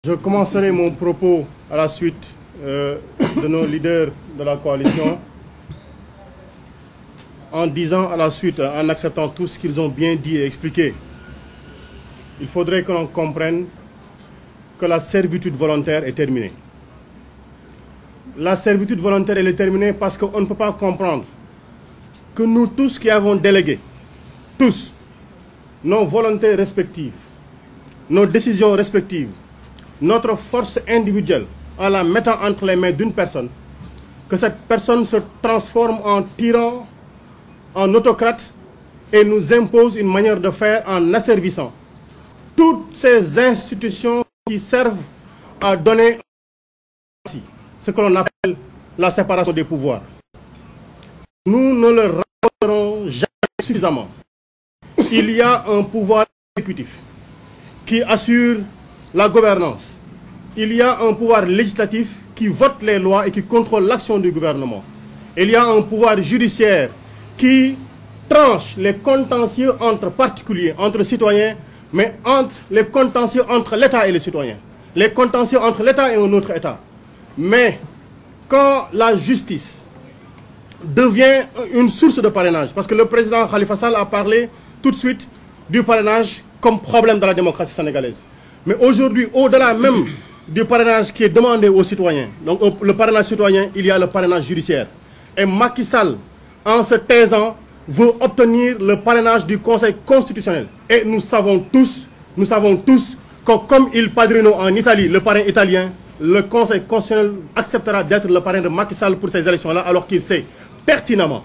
Je commencerai mon propos à la suite de nos leaders de la coalition en disant à la suite, en acceptant tout ce qu'ils ont bien dit et expliqué. Il faudrait que l'on comprenne que la servitude volontaire est terminée. La servitude volontaire elle est terminée parce qu'on ne peut pas comprendre que nous tous qui avons délégué, tous, nos volontés respectives, nos décisions respectives, notre force individuelle, en la mettant entre les mains d'une personne, que cette personne se transforme en tyran, en autocrate et nous impose une manière de faire en asservissant toutes ces institutions qui servent à donner ce que l'on appelle la séparation des pouvoirs. Nous ne le rapporterons jamais suffisamment. Il y a un pouvoir exécutif qui assure la gouvernance. Il y a un pouvoir législatif qui vote les lois et qui contrôle l'action du gouvernement. Il y a un pouvoir judiciaire qui tranche les contentieux entre particuliers, entre citoyens, mais entre les contentieux entre l'État et les citoyens. Les contentieux entre l'État et un autre État. Mais quand la justice devient une source de parrainage, parce que le président Khalifa Sall a parlé tout de suite du parrainage comme problème de la démocratie sénégalaise. Mais aujourd'hui, au-delà même du parrainage qui est demandé aux citoyens, donc le parrainage citoyen, il y a le parrainage judiciaire. Et Macky Sall, en se taisant, veut obtenir le parrainage du Conseil constitutionnel. Et nous savons tous que comme il padrino en Italie, le parrain italien, le Conseil constitutionnel acceptera d'être le parrain de Macky Sall pour ces élections-là, alors qu'il sait pertinemment,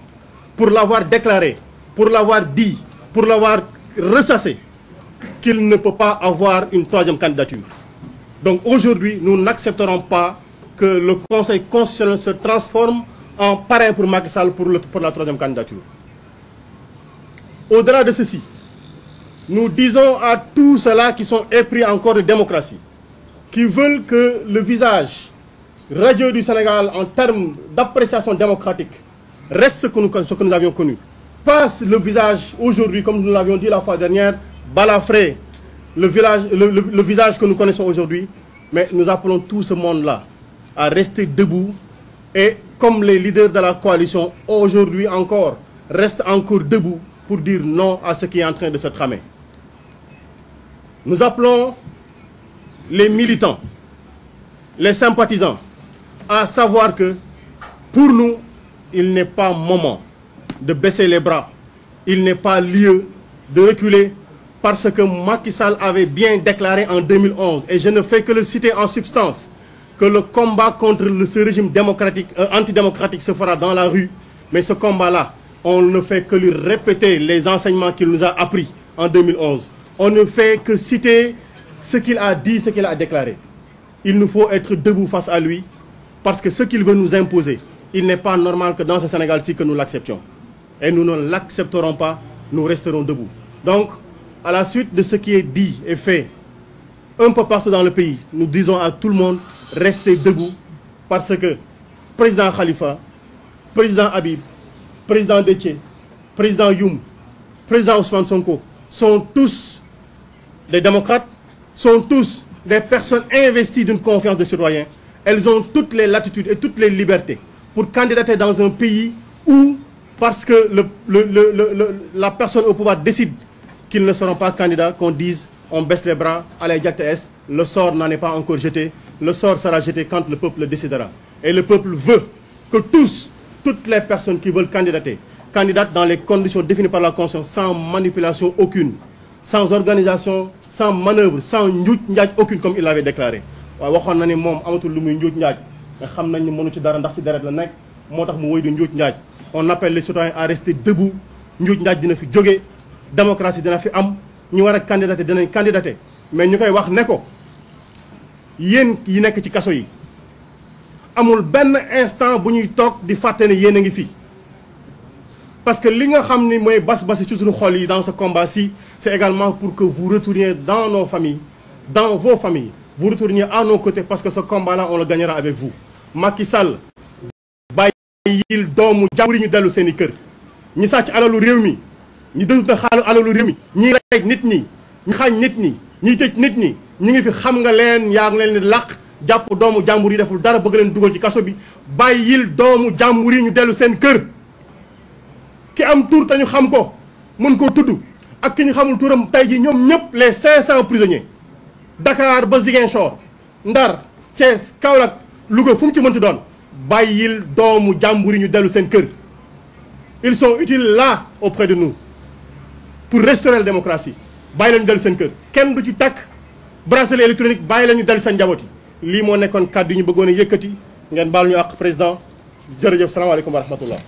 pour l'avoir déclaré, pour l'avoir dit, pour l'avoir ressassé, qu'il ne peut pas avoir une troisième candidature. Donc aujourd'hui, nous n'accepterons pas que le Conseil constitutionnel se transforme en parrain pour Macky Sall pour la troisième candidature. Au-delà de ceci, nous disons à tous ceux-là qui sont épris encore de démocratie, qui veulent que le visage radieux du Sénégal en termes d'appréciation démocratique reste ce que nous avions connu. Passe le visage aujourd'hui, comme nous l'avions dit la fois dernière, balafré, le visage que nous connaissons aujourd'hui, mais nous appelons tout ce monde-là à rester debout et comme les leaders de la coalition aujourd'hui encore restent encore debout pour dire non à ce qui est en train de se tramer. Nous appelons les militants, les sympathisants à savoir que pour nous, il n'est pas moment de baisser les bras, il n'est pas lieu de reculer parce que Macky Sall avait bien déclaré en 2011, et je ne fais que le citer en substance, que le combat contre ce régime démocratique, antidémocratique se fera dans la rue, mais ce combat-là, on ne fait que lui répéter les enseignements qu'il nous a appris en 2011. On ne fait que citer ce qu'il a dit, ce qu'il a déclaré. Il nous faut être debout face à lui, parce que ce qu'il veut nous imposer, il n'est pas normal que dans ce Sénégal-ci que nous l'acceptions. Et nous ne l'accepterons pas, nous resterons debout. Donc, à la suite de ce qui est dit et fait un peu partout dans le pays, nous disons à tout le monde, restez debout, parce que président Khalifa, président Habib, président Déthié, président Youm, président Ousmane Sonko, sont tous des démocrates, sont tous des personnes investies d'une confiance de citoyens. Elles ont toutes les latitudes et toutes les libertés pour candidater dans un pays où, parce que la personne au pouvoir décide qu'ils ne seront pas candidats, qu'on dise on baisse les bras, allez Diack-TS, le sort n'en est pas encore jeté, le sort sera jeté quand le peuple le décidera. Et le peuple veut que toutes les personnes qui veulent candidatent dans les conditions définies par la Constitution, sans manipulation aucune, sans organisation, sans manœuvre, sans njuuj njaaj aucune, comme il l'avait déclaré. waaye waxoon na ni moom amatul lu muy njuuj njaaj mais xam nañ ni mënu ci dara ndax ci deret la nekk moo tax mu wéy di njuuj njaaj. On appelle les citoyens à rester debout, njuuj njaaj dina fi jóge, démocratie dina fi am, ñu war a candidater dinañ candidater, mais ñu koy wax ne ko yéen yi nekk ci kaso yi amul benn instant bu ñuy toog di fàtte ne yéen a ngi fi. Parce que li nga xam ni mooy bas-basi ci suñu xol yi dans ce combat-ci, c'est également pour que vous retourniez dans nos familles, dans vos familles, vous retourniez à nos côtés, parce que ce combat-là, on le gagnera avec vous. Macky Sall bàyyil doomu jàmbur yi ñu dellu seen i kër, ñi sàcc alalu réew mi, ñi dëgg xaalu alalu réew mi, ñi rey nit ñi, ñi xaañ nit ñi, ñi tëj nit ñi, ñi ngi fi xam nga leen yaa ngi leen di làq jàpp doomu jàmbur yi deful dara bëgg leen dugal ci kaso bi bàyyil doomu jàmbur yi ñu dellu seen kër. ki am tur te ñu xam ko mën koo tudd ak ki ñu xamul turam tey ji ñoom ñëpp les 500 prisonniers Dakar ba Ziguinchor Ndar Thiès Kaolack Louga fu mu ci mënti doon bàyyil doomu jàmbur yi ñu dellu seen kër. Ils sont utiles là auprès de nous pour restaurer la démocratie bàyyi leen ñu dellu seen kër kenn du ci takk bracelet électronique bàyyi leen ñu dellu seen njaboot yi lii moo nekkoon kàddu yi ñu bëggoon a yëkkati ngeen baal ñu àq président jërëjëf salaamaaleykum wa rahmatullah.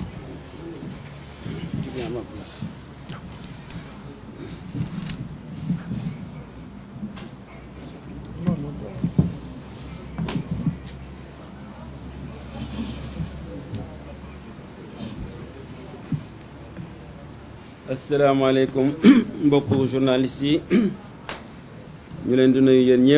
asalaamaaleykum mbokku journaliste yi ñu leen di nuyu yéen ñëpp